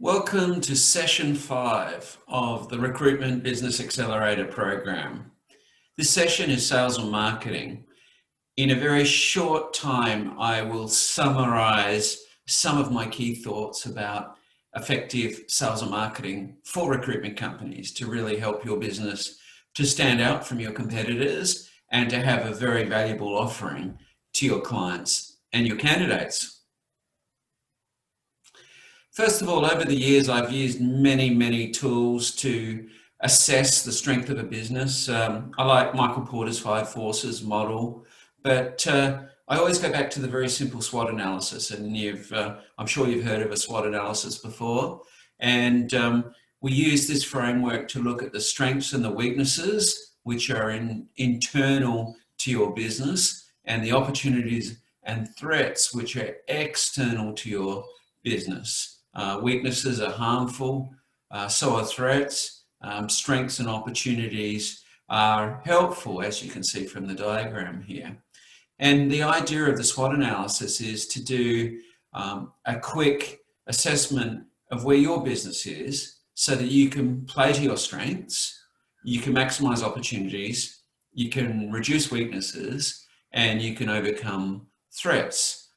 Welcome to session 5 of the Recruitment Business Accelerator program. This session is sales and marketing. In a very short time, I will summarize some of my key thoughts about effective sales and marketing for recruitment companies to really help your business to stand out from your competitors and to have a very valuable offering to your clients and your candidates. First of all, over the years, I've used many tools to assess the strength of a business. I like Michael Porter's 5 Forces model, but I always go back to the very simple SWOT analysis. And I'm sure you've heard of a SWOT analysis before. And we use this framework to look at the strengths and the weaknesses, which are internal to your business, and the opportunities and threats, which are external to your business. Weaknesses are harmful, so are threats. Strengths and opportunities are helpful, as you can see from the diagram here. And the idea of the SWOT analysis is to do a quick assessment of where your business is so that you can play to your strengths, you can maximize opportunities, you can reduce weaknesses, and you can overcome threats.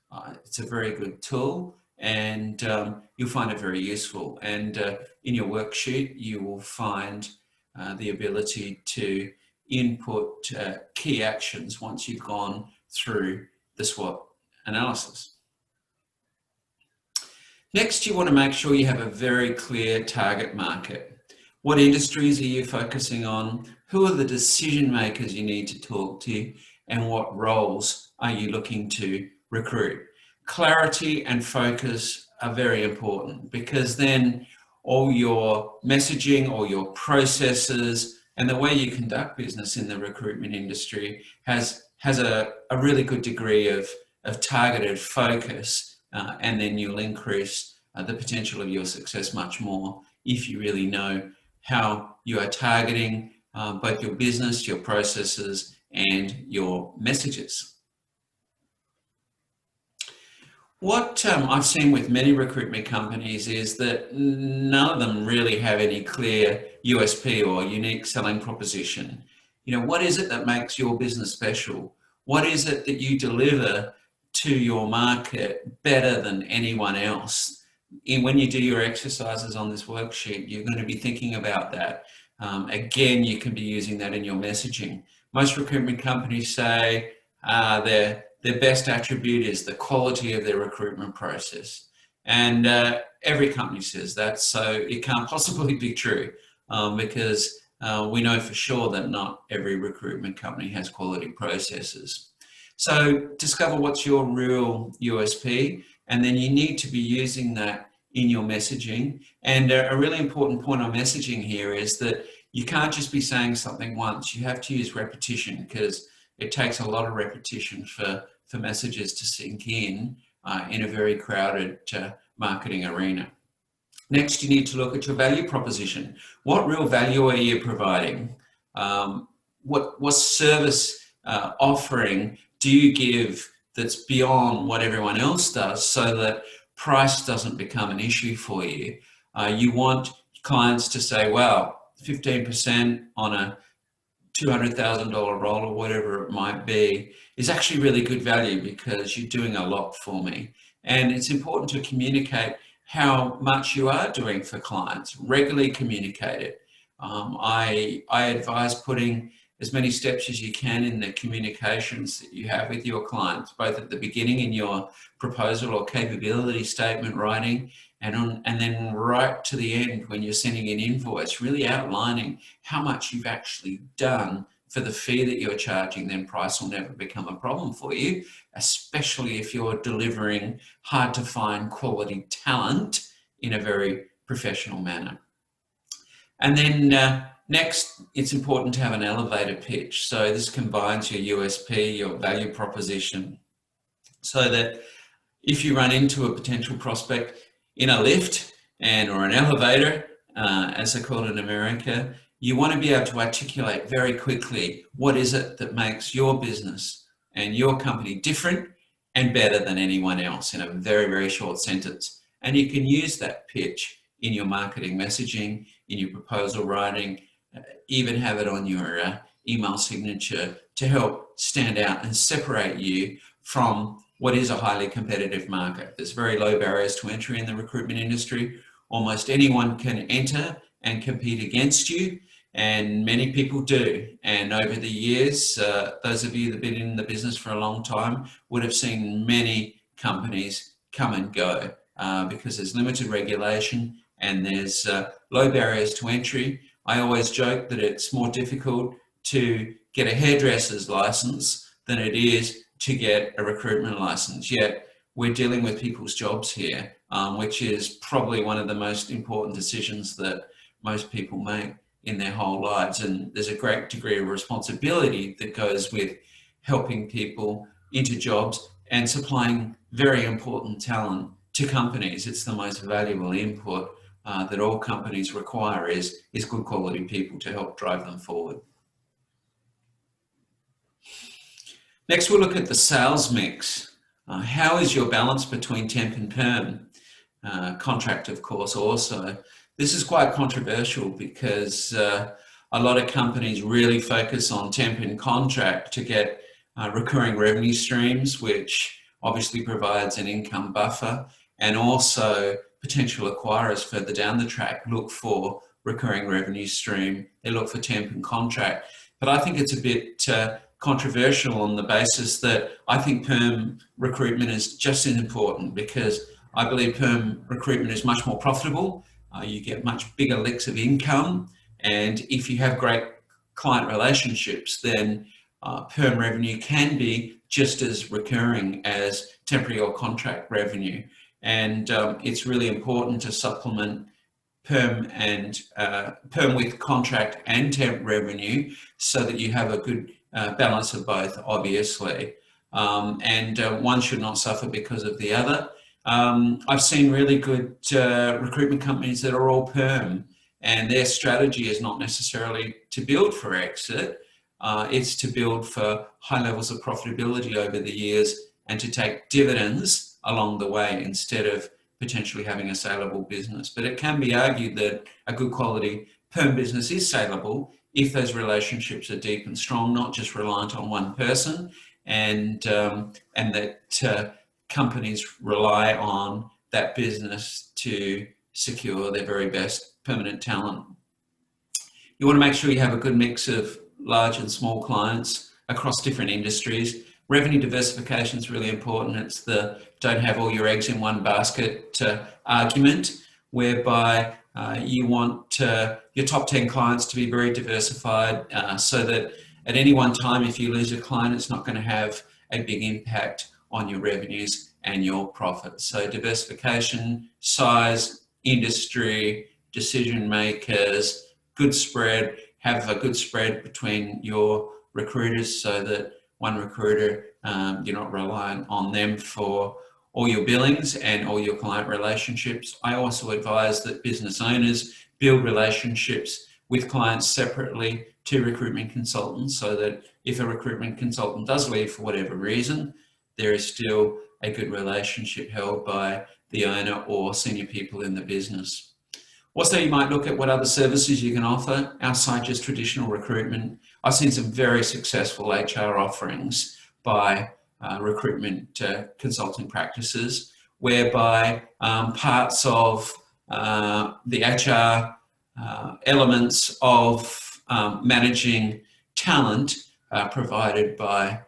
It's a very good tool. And you'll find it very useful. And in your worksheet, you will find the ability to input key actions once you've gone through the SWOT analysis. Next, you want to make sure you have a very clear target market. What industries are you focusing on? Who are the decision makers you need to talk to? And what roles are you looking to recruit? Clarity and focus are very important, because then all your messaging, all your processes, and the way you conduct business in the recruitment industry has a really good degree of targeted focus, and then you'll increase the potential of your success much more if you really know how you are targeting both your business, your processes, and your messages. What I've seen with many recruitment companies is that none of them really have any clear USP or unique selling proposition. You know, what is it that makes your business special? What is it that you deliver to your market better than anyone else? And when you do your exercises on this worksheet, you're going to be thinking about that. Again, you can be using that in your messaging. Most recruitment companies say their best attribute is the quality of their recruitment process. And every company says that, so it can't possibly be true, because we know for sure that not every recruitment company has quality processes. So discover what's your real USP, and then you need to be using that in your messaging. And a really important point on messaging here is that you can't just be saying something once. You have to use repetition, because it takes a lot of repetition for messages to sink in a very crowded marketing arena. Next, you need to look at your value proposition. What real value are you providing? What service offering do you give that's beyond what everyone else does, so that price doesn't become an issue for you? You want clients to say, wow, 15% on a $200,000 role or whatever it might be is actually really good value, because you're doing a lot for me. And it's important to communicate how much you are doing for clients. Regularly communicate it. I advise putting as many steps as you can in the communications that you have with your clients, both at the beginning in your proposal or capability statement writing, and then right to the end when you're sending an invoice, really outlining how much you've actually done for the fee that you're charging. Then price will never become a problem for you, especially if you're delivering hard to find quality talent in a very professional manner. And then next, it's important to have an elevator pitch. So this combines your USP, your value proposition, so that if you run into a potential prospect in a lift or an elevator, as they're called in America, you want to be able to articulate very quickly what is it that makes your business and your company different and better than anyone else in a very short sentence. And you can use that pitch in your marketing messaging, in your proposal writing, even have it on your email signature to help stand out and separate you from what is a highly competitive market. There's very low barriers to entry in the recruitment industry. Almost anyone can enter and compete against you, and many people do. And over the years, those of you that have been in the business for a long time would have seen many companies come and go because there's limited regulation and there's low barriers to entry. I always joke that it's more difficult to get a hairdresser's license than it is to get a recruitment license. Yet we're dealing with people's jobs here, which is probably one of the most important decisions that most people make in their whole lives. And there's a great degree of responsibility that goes with helping people into jobs and supplying very important talent to companies. It's the most valuable input that all companies require is good quality people to help drive them forward. Next, we'll look at the sales mix. How is your balance between temp and perm? Contract, of course, also. This is quite controversial because a lot of companies really focus on temp and contract to get recurring revenue streams, which obviously provides an income buffer, and also potential acquirers further down the track look for recurring revenue stream. They look for temp and contract. But I think it's a bit controversial on the basis that I think perm recruitment is just as important, because I believe perm recruitment is much more profitable. You get much bigger licks of income. And if you have great client relationships, then perm revenue can be just as recurring as temporary or contract revenue. And it's really important to supplement perm with contract and temp revenue so that you have a good balance of both, obviously. And one should not suffer because of the other. I've seen really good recruitment companies that are all perm, and their strategy is not necessarily to build for exit. It's to build for high levels of profitability over the years and to take dividends along the way instead of potentially having a saleable business. But it can be argued that a good quality perm business is saleable if those relationships are deep and strong, not just reliant on one person, and that companies rely on that business to secure their very best permanent talent. You want to make sure you have a good mix of large and small clients across different industries. Revenue diversification is really important. It's the don't have all your eggs in one basket argument, whereby you want your top 10 clients to be very diversified so that at any one time, if you lose a client, it's not going to have a big impact on your revenues and your profits. So diversification, size, industry, decision makers, good spread, have a good spread between your recruiters so that one recruiter, you're not reliant on them for all your billings and all your client relationships. I also advise that business owners build relationships with clients separately to recruitment consultants so that if a recruitment consultant does leave for whatever reason, there is still a good relationship held by the owner or senior people in the business. Also, you might look at what other services you can offer outside just traditional recruitment. I've seen some very successful HR offerings by recruitment consulting practices, whereby parts of the HR elements of managing talent are provided by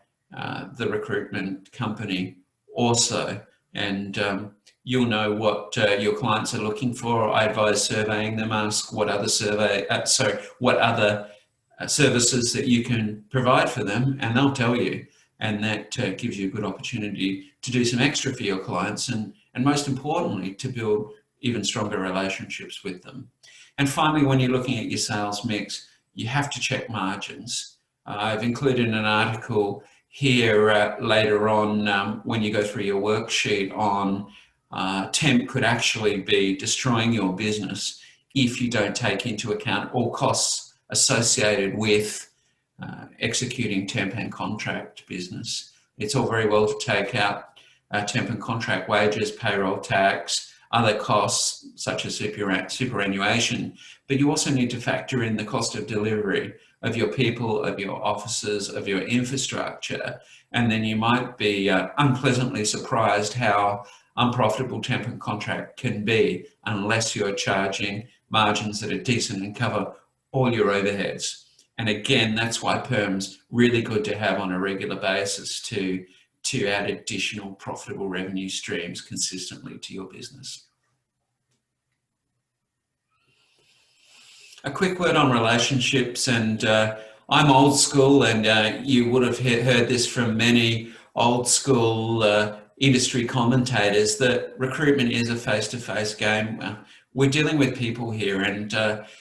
the recruitment company also. And you'll know what your clients are looking for. I advise surveying them, ask what other services that you can provide for them, and they'll tell you. And that gives you a good opportunity to do some extra for your clients and most importantly, to build even stronger relationships with them. And finally, when you're looking at your sales mix, you have to check margins. I've included an article here later on when you go through your worksheet on temp could actually be destroying your business if you don't take into account all costs associated with executing temp and contract business. It's all very well to take out temp and contract wages, payroll tax, other costs such as superannuation, but you also need to factor in the cost of delivery of your people, of your offices, of your infrastructure, and then you might be unpleasantly surprised how unprofitable temp and contract can be unless you're charging margins that are decent and cover all your overheads. And again, that's why perm's really good to have on a regular basis to add additional profitable revenue streams consistently to your business. A quick word on relationships, and I'm old school, and you would have heard this from many old school industry commentators, that recruitment is a face-to-face game. We're dealing with people here, and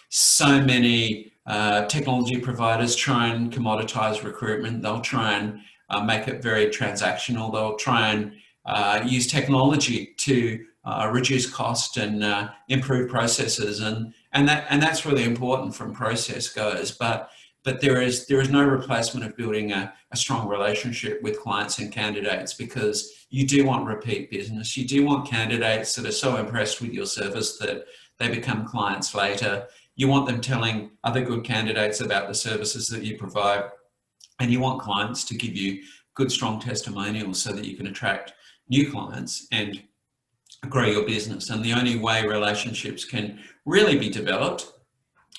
so many technology providers try and commoditize recruitment. They'll try and make it very transactional. They'll try and use technology to reduce cost and improve processes, and that's really important from process goes. But there is no replacement of building a strong relationship with clients and candidates, because you do want repeat business. You do want candidates that are so impressed with your service that they become clients later. You want them telling other good candidates about the services that you provide, and you want clients to give you good, strong testimonials so that you can attract new clients and grow your business. And the only way relationships can really be developed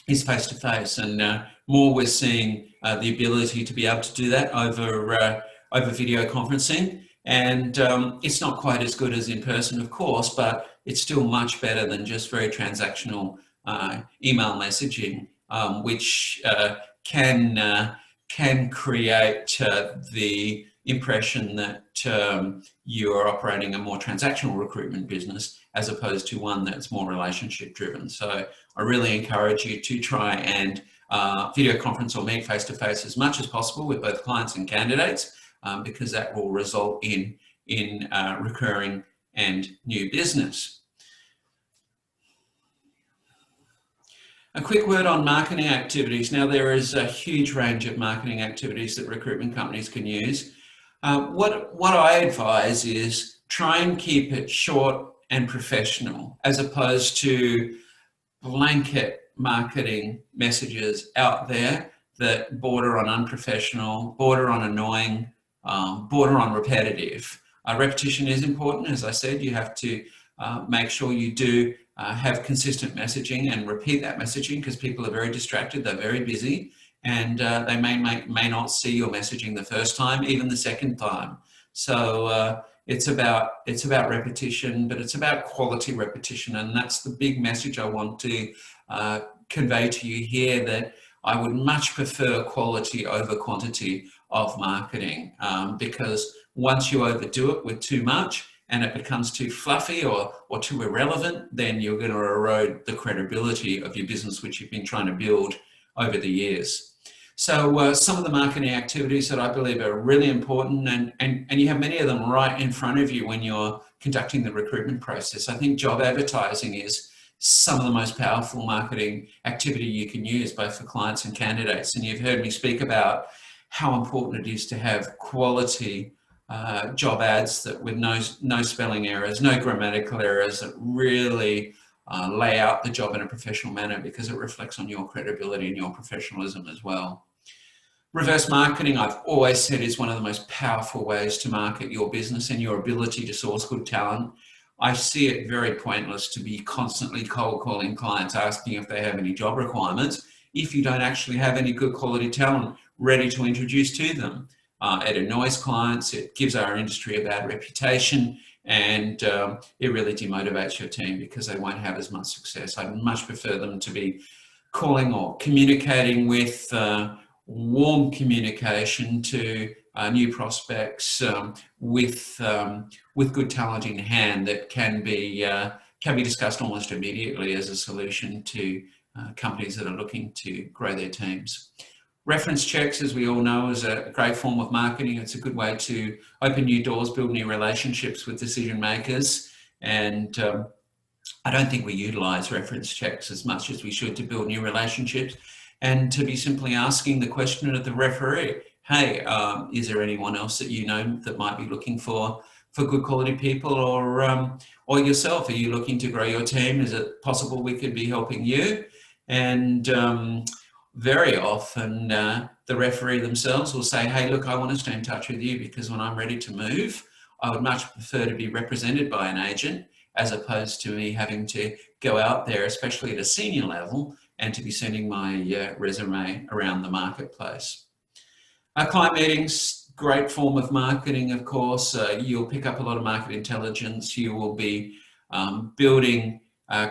is face-to-face, and more we're seeing the ability to be able to do that over video conferencing. And it's not quite as good as in person, of course, but it's still much better than just very transactional email messaging, which can create the impression that you are operating a more transactional recruitment business as opposed to one that's more relationship driven. So I really encourage you to try and video conference or meet face-to-face as much as possible with both clients and candidates, because that will result in recurring and new business. A quick word on marketing activities. Now, there is a huge range of marketing activities that recruitment companies can use. What I advise is try and keep it short and professional, as opposed to blanket marketing messages out there that border on unprofessional, border on annoying, border on repetitive. Repetition is important. As I said, you have to make sure you do have consistent messaging and repeat that messaging, because people are very distracted, they're very busy, and they may not see your messaging the first time, even the second time. So it's about repetition, but it's about quality repetition, and that's the big message I want to convey to you here, that I would much prefer quality over quantity of marketing, because once you overdo it with too much and it becomes too fluffy or too irrelevant, then you're going to erode the credibility of your business, which you've been trying to build over the years. So some of the marketing activities that I believe are really important, and you have many of them right in front of you when you're conducting the recruitment process. I think job advertising is some of the most powerful marketing activity you can use, both for clients and candidates. And you've heard me speak about how important it is to have quality job ads that with no spelling errors, no grammatical errors, that really lay out the job in a professional manner, because it reflects on your credibility and your professionalism as well. Reverse marketing, I've always said, is one of the most powerful ways to market your business and your ability to source good talent. I see it very pointless to be constantly cold calling clients asking if they have any job requirements if you don't actually have any good quality talent ready to introduce to them. It annoys clients, it gives our industry a bad reputation, and it really demotivates your team, because they won't have as much success. I'd much prefer them to be calling or communicating with warm communication to new prospects with good talent in hand that can be discussed almost immediately as a solution to companies that are looking to grow their teams. Reference checks, as we all know, is a great form of marketing. It's a good way to open new doors, build new relationships with decision makers. And I don't think we utilise reference checks as much as we should to build new relationships, and to be simply asking the question of the referee, hey, is there anyone else that you know that might be looking for for good quality people, or yourself? Are you looking to grow your team? Is it possible we could be helping you? And very often the referee themselves will say, hey, look, I want to stay in touch with you because when I'm ready to move, I would much prefer to be represented by an agent as opposed to me having to go out there, especially at a senior level, and to be sending my resume around the marketplace. Client meetings, great form of marketing, of course. You'll pick up a lot of market intelligence. You will be building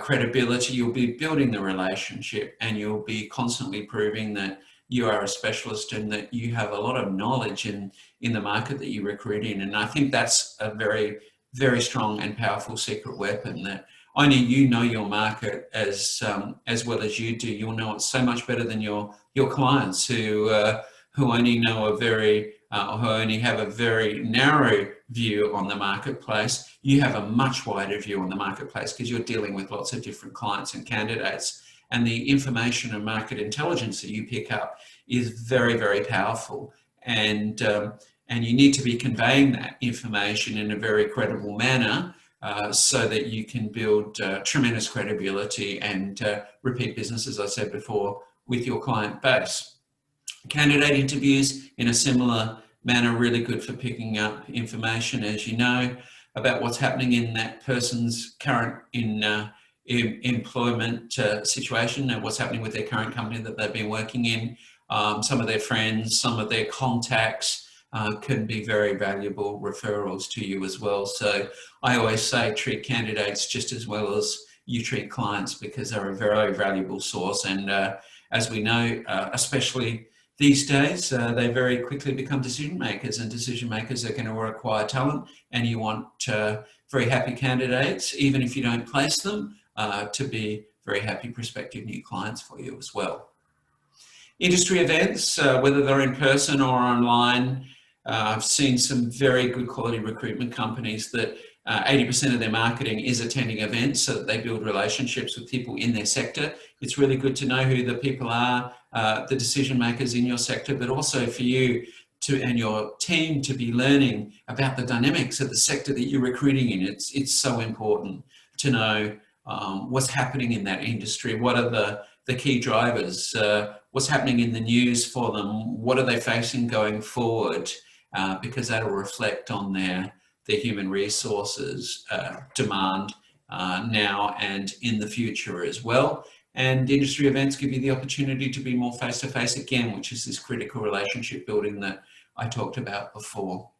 credibility. You'll be building the relationship, and you'll be constantly proving that you are a specialist and that you have a lot of knowledge in the market that you recruit in. And I think that's a very, very strong and powerful secret weapon, that only you know your market as well as you do. You'll know it so much better than your clients who only know who only have a very narrow view on the marketplace. You have a much wider view on the marketplace because you're dealing with lots of different clients and candidates. And the information and market intelligence that you pick up is very, very powerful. And you need to be conveying that information in a very credible manner so that you can build tremendous credibility and repeat business, as I said before, with your client base. Candidate interviews in a similar manner, really good for picking up information, as you know, about what's happening in that person's current employment situation and what's happening with their current company that they've been working in. Some of their friends, some of their contacts can be very valuable referrals to you as well. So I always say treat candidates just as well as you treat clients, because they're a very valuable source. And as we know, especially these days, they very quickly become decision makers, and decision makers are going to require talent, and you want very happy candidates, even if you don't place them, to be very happy prospective new clients for you as well. Industry events, whether they're in person or online, I've seen some very good quality recruitment companies that 80% of their marketing is attending events so that they build relationships with people in their sector. It's really good to know who the people are, the decision makers in your sector, but also for you and your team to be learning about the dynamics of the sector that you're recruiting in. It's so important to know what's happening in that industry. What are the key drivers? What's happening in the news for them? What are they facing going forward? Because that'll reflect on their human resources demand now and in the future as well. And industry events give you the opportunity to be more face-to-face again, which is this critical relationship building that I talked about before.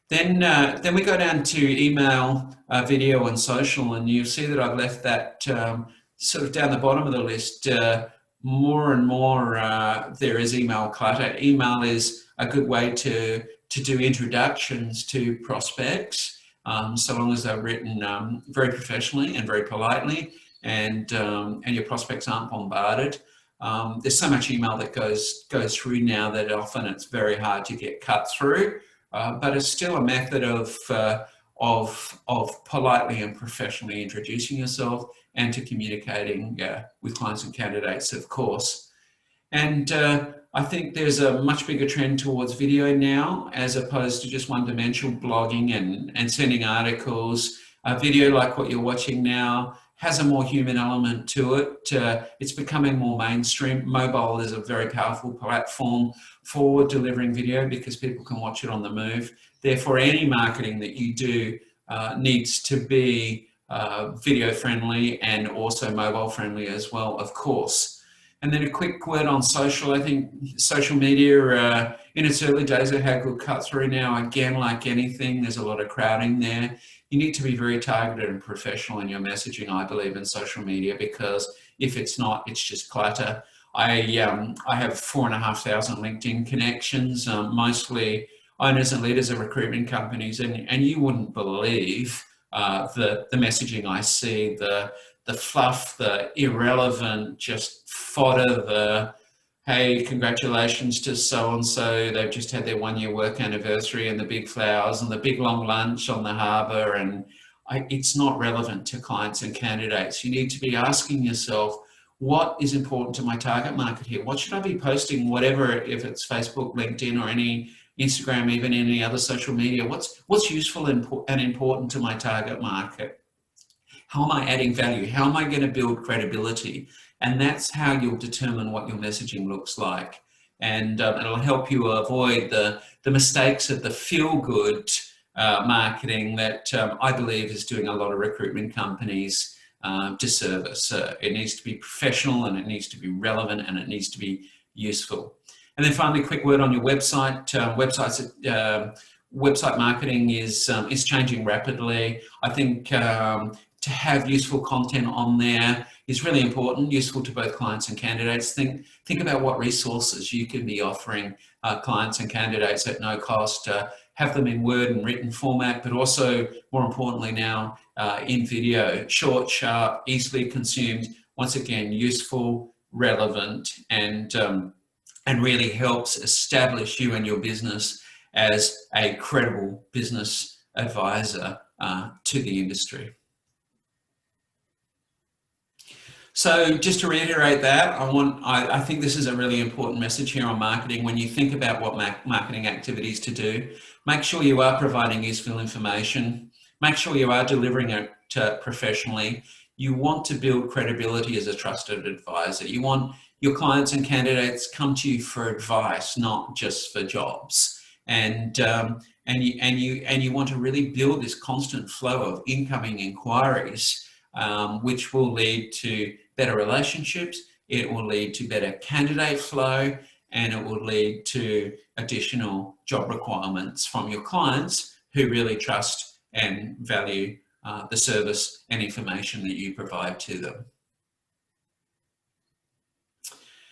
Then we go down to email, video and social, and you'll see that I've left that sort of down the bottom of the list. More and more there is email clutter. Email is a good way to do introductions to prospects, so long as they're written very professionally and very politely, and your prospects aren't bombarded. There's so much email that goes through now that often it's very hard to get cut through, but it's still a method of politely and professionally introducing yourself and to communicating with clients and candidates, of course. And I think there's a much bigger trend towards video now, as opposed to just one-dimensional blogging and sending articles. Video, like what you're watching now, has a more human element to it. It's becoming more mainstream. Mobile is a very powerful platform for delivering video because people can watch it on the move. Therefore, any marketing that you do needs to be video friendly and also mobile friendly as well, of course. And then a quick word on social. I think social media in its early days it had good cut through. Now, again, like anything, there's a lot of crowding there. You need to be very targeted and professional in your messaging, I believe, in social media, because if it's not, it's just clutter. I have 4,500 LinkedIn connections, mostly owners and leaders of recruitment companies, and you wouldn't believe the messaging I see, the fluff, the irrelevant, just fodder, the hey, congratulations to so-and-so, they've just had their 1-year work anniversary, and the big flowers and the big long lunch on the harbour, and it's not relevant to clients and candidates. You need to be asking yourself, what is important to my target market here? What should I be posting, whatever, if it's Facebook, LinkedIn, or any Instagram, even any other social media. What's useful and important to my target market? How am I adding value? How am I going to build credibility? And that's how you'll determine what your messaging looks like. And it'll help you avoid the mistakes of the feel-good marketing that I believe is doing a lot of recruitment companies disservice. It needs to be professional, and it needs to be relevant, and it needs to be useful. And then finally, quick word on your website. Website marketing is changing rapidly. I think to have useful content on there is really important, useful to both clients and candidates. Think about what resources you can be offering clients and candidates at no cost. Have them in Word and written format, but also, more importantly now, in video, short, sharp, easily consumed, once again, useful, relevant, and really helps establish you and your business as a credible business advisor to the industry. So just to reiterate that, I think this is a really important message here on marketing. When you think about what marketing activities to do, make sure you are providing useful information. Make sure you are delivering it professionally. You want to build credibility as a trusted advisor. You want your clients and candidates come to you for advice, not just for jobs. And you want to really build this constant flow of incoming inquiries, which will lead to better relationships, it will lead to better candidate flow, and it will lead to additional job requirements from your clients who really trust and value the service and information that you provide to them.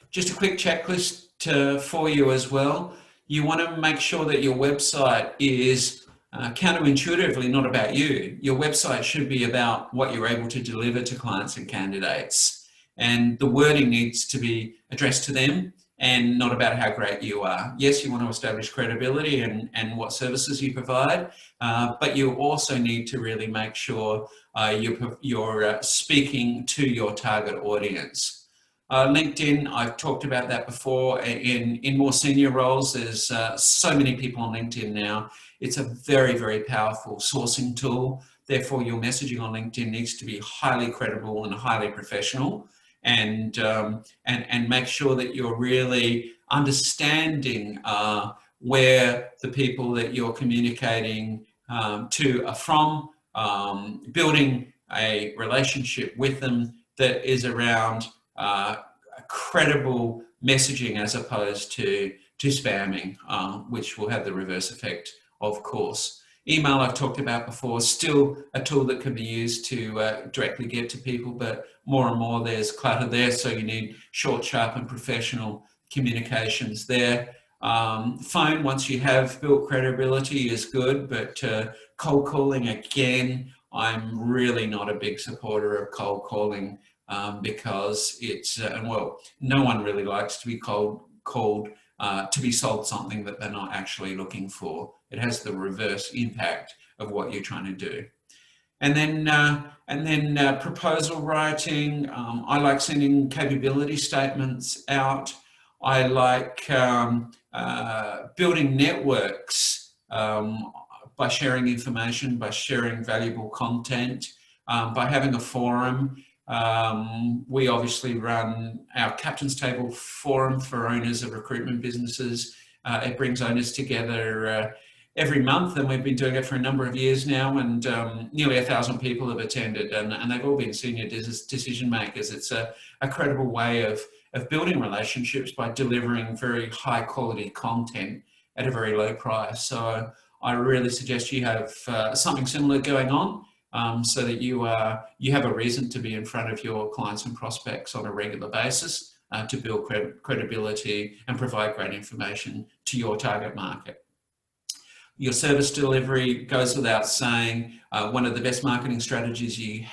Just a quick checklist for you as well. You want to make sure that your website is counterintuitively not about you. Your website should be about what you're able to deliver to clients and candidates. And the wording needs to be addressed to them and not about how great you are. Yes, you want to establish credibility and what services you provide, but you also need to really make sure you're speaking to your target audience. LinkedIn, I've talked about that before. In more senior roles, there's so many people on LinkedIn now. It's a very, very powerful sourcing tool. Therefore, your messaging on LinkedIn needs to be highly credible and highly professional, and make sure that you're really understanding where the people that you're communicating to are from, building a relationship with them that is around credible messaging as opposed to spamming, which will have the reverse effect, of course. Email I've talked about before, still a tool that can be used to directly get to people, but more and more there's clutter there, so you need short, sharp and professional communications there. Phone, once you have built credibility, is good, but cold calling, again, I'm really not a big supporter of cold calling because it's, well, no one really likes to be called to be sold something that they're not actually looking for. It has the reverse impact of what you're trying to do. And then proposal writing. I like sending capability statements out. I like building networks by sharing information, by sharing valuable content, by having a forum. We obviously run our Captain's Table forum for owners of recruitment businesses. It brings owners together every month, and we've been doing it for a number of years now, and nearly 1,000 people have attended, and they've all been senior decision makers. It's a credible way of building relationships by delivering very high quality content at a very low price. So I really suggest you have something similar going on, so that you have a reason to be in front of your clients and prospects on a regular basis to build credibility and provide great information to your target market. Your service delivery goes without saying. One of the best marketing strategies you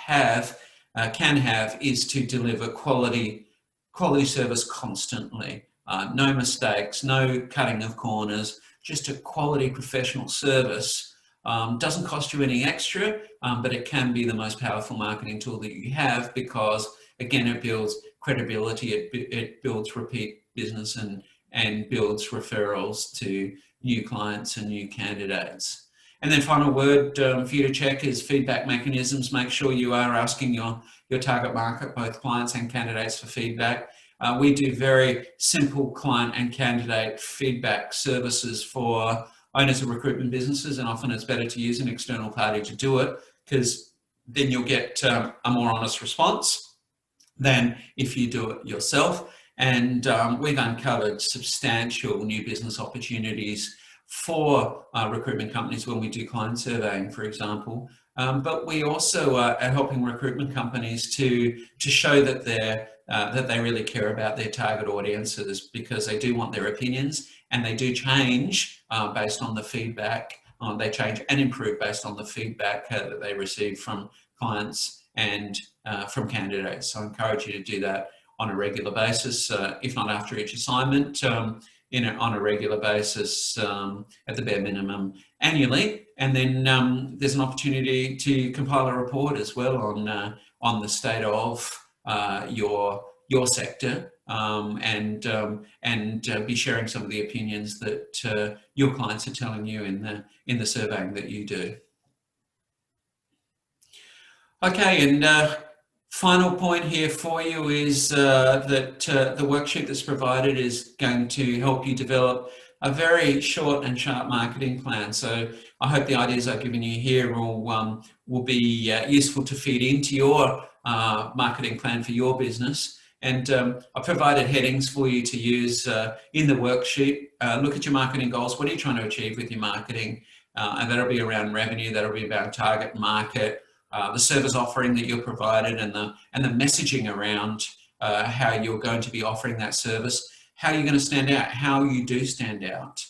can have is to deliver quality service constantly. No mistakes, no cutting of corners, just a quality professional service. Doesn't cost you any extra, but it can be the most powerful marketing tool that you have, because again, it builds credibility, it builds repeat business and builds referrals to new clients and new candidates. And then final word for you to check is feedback mechanisms. Make sure you are asking your target market, both clients and candidates, for feedback. We do very simple client and candidate feedback services for owners of recruitment businesses, and often it's better to use an external party to do it, because then you'll get a more honest response than if you do it yourself. And we've uncovered substantial new business opportunities for recruitment companies when we do client surveying, for example. But we also are helping recruitment companies to show that they really care about their target audiences, because they do want their opinions, and they do change based on the feedback. They change and improve based on the feedback that they receive from clients and from candidates. So I encourage you to do that on a regular basis, if not after each assignment, on a regular basis, at the bare minimum annually. And then there's an opportunity to compile a report as well on the state of your sector, and be sharing some of the opinions that your clients are telling you in the surveying that you do. Okay, and final point here for you is that the worksheet that's provided is going to help you develop a very short and sharp marketing plan. So I hope the ideas I've given you here will be useful to feed into your marketing plan for your business. And I've provided headings for you to use in the worksheet. Look at your marketing goals. What are you trying to achieve with your marketing? And that'll be around revenue, that'll be about target market, the service offering that you're provided, and the messaging around how you're going to be offering that service, how you're going to stand out, how you do stand out.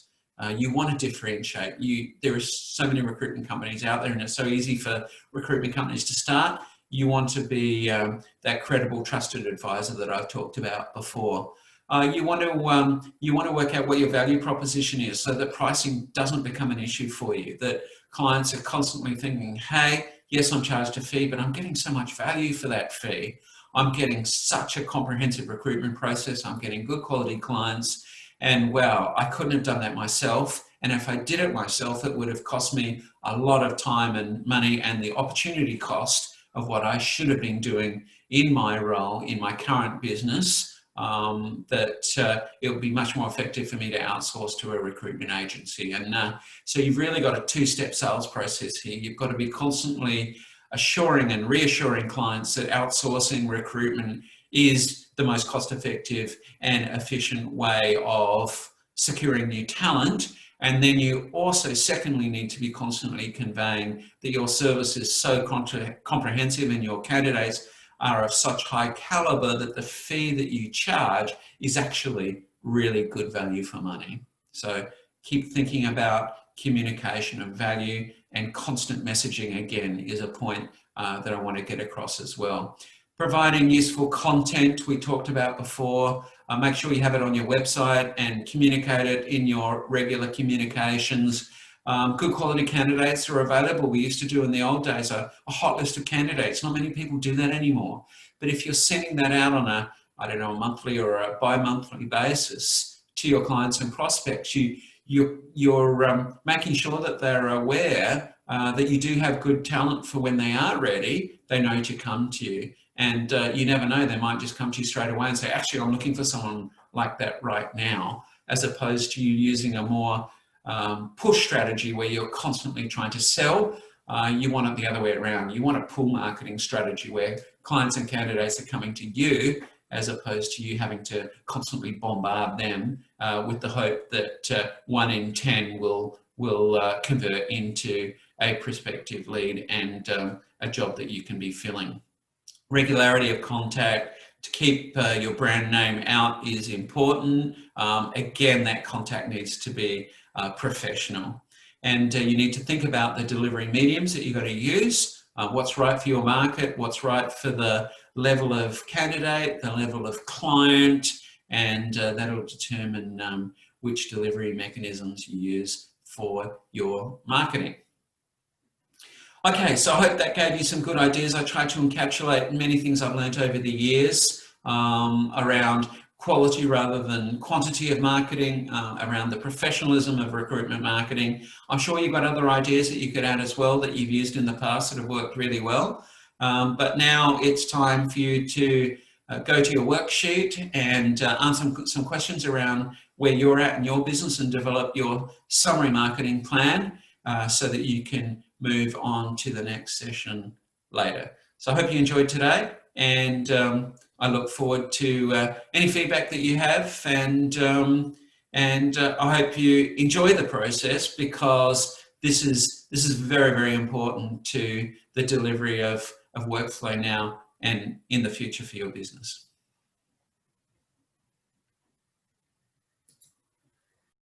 You want to differentiate. There are so many recruitment companies out there, and it's so easy for recruitment companies to start. You want to be that credible, trusted advisor that I've talked about before. You want to work out what your value proposition is, so that pricing doesn't become an issue for you, that clients are constantly thinking, hey, yes, I'm charged a fee, but I'm getting so much value for that fee. I'm getting such a comprehensive recruitment process. I'm getting good quality clients. And wow, I couldn't have done that myself. And if I did it myself, it would have cost me a lot of time and money, and the opportunity cost of what I should have been doing in my role, in my current business, that it would be much more effective for me to outsource to a recruitment agency. And so you've really got a two-step sales process here. You've got to be constantly assuring and reassuring clients that outsourcing recruitment is the most cost-effective and efficient way of securing new talent. And then you also, secondly, need to be constantly conveying that your service is so comprehensive and your candidates are of such high caliber that the fee that you charge is actually really good value for money. So keep thinking about communication of value, and constant messaging, again, is a point that I want to get across as well. Providing useful content we talked about before. Make sure you have it on your website and communicate it in your regular communications. Good quality candidates are available. We used to do in the old days a hot list of candidates. Not many people do that anymore. But if you're sending that out on a monthly or a bi-monthly basis to your clients and prospects, you're making sure that they're aware that you do have good talent for when they are ready. They know to come to you. And you never know, they might just come to you straight away and say, actually, I'm looking for someone like that right now, as opposed to you using a more push strategy where you're constantly trying to sell. You want it the other way around. You want a pull marketing strategy where clients and candidates are coming to you, as opposed to you having to constantly bombard them with the hope that 1 in 10 will convert into a prospective lead and a job that you can be filling. Regularity of contact to keep your brand name out is important. Again, that contact needs to be professional. And you need to think about the delivery mediums that you've got to use, what's right for your market, what's right for the level of candidate, the level of client, and that'll determine which delivery mechanisms you use for your marketing. Okay, so I hope that gave you some good ideas. I tried to encapsulate many things I've learned over the years around quality rather than quantity of marketing, around the professionalism of recruitment marketing. I'm sure you've got other ideas that you could add as well that you've used in the past that have worked really well. But now it's time for you to go to your worksheet and answer some questions around where you're at in your business and develop your summary marketing plan so that you can move on to the next session later. So I hope you enjoyed today, and I look forward to any feedback that you have, and I hope you enjoy the process, because this is very, very important to the delivery of workflow now and in the future for your business.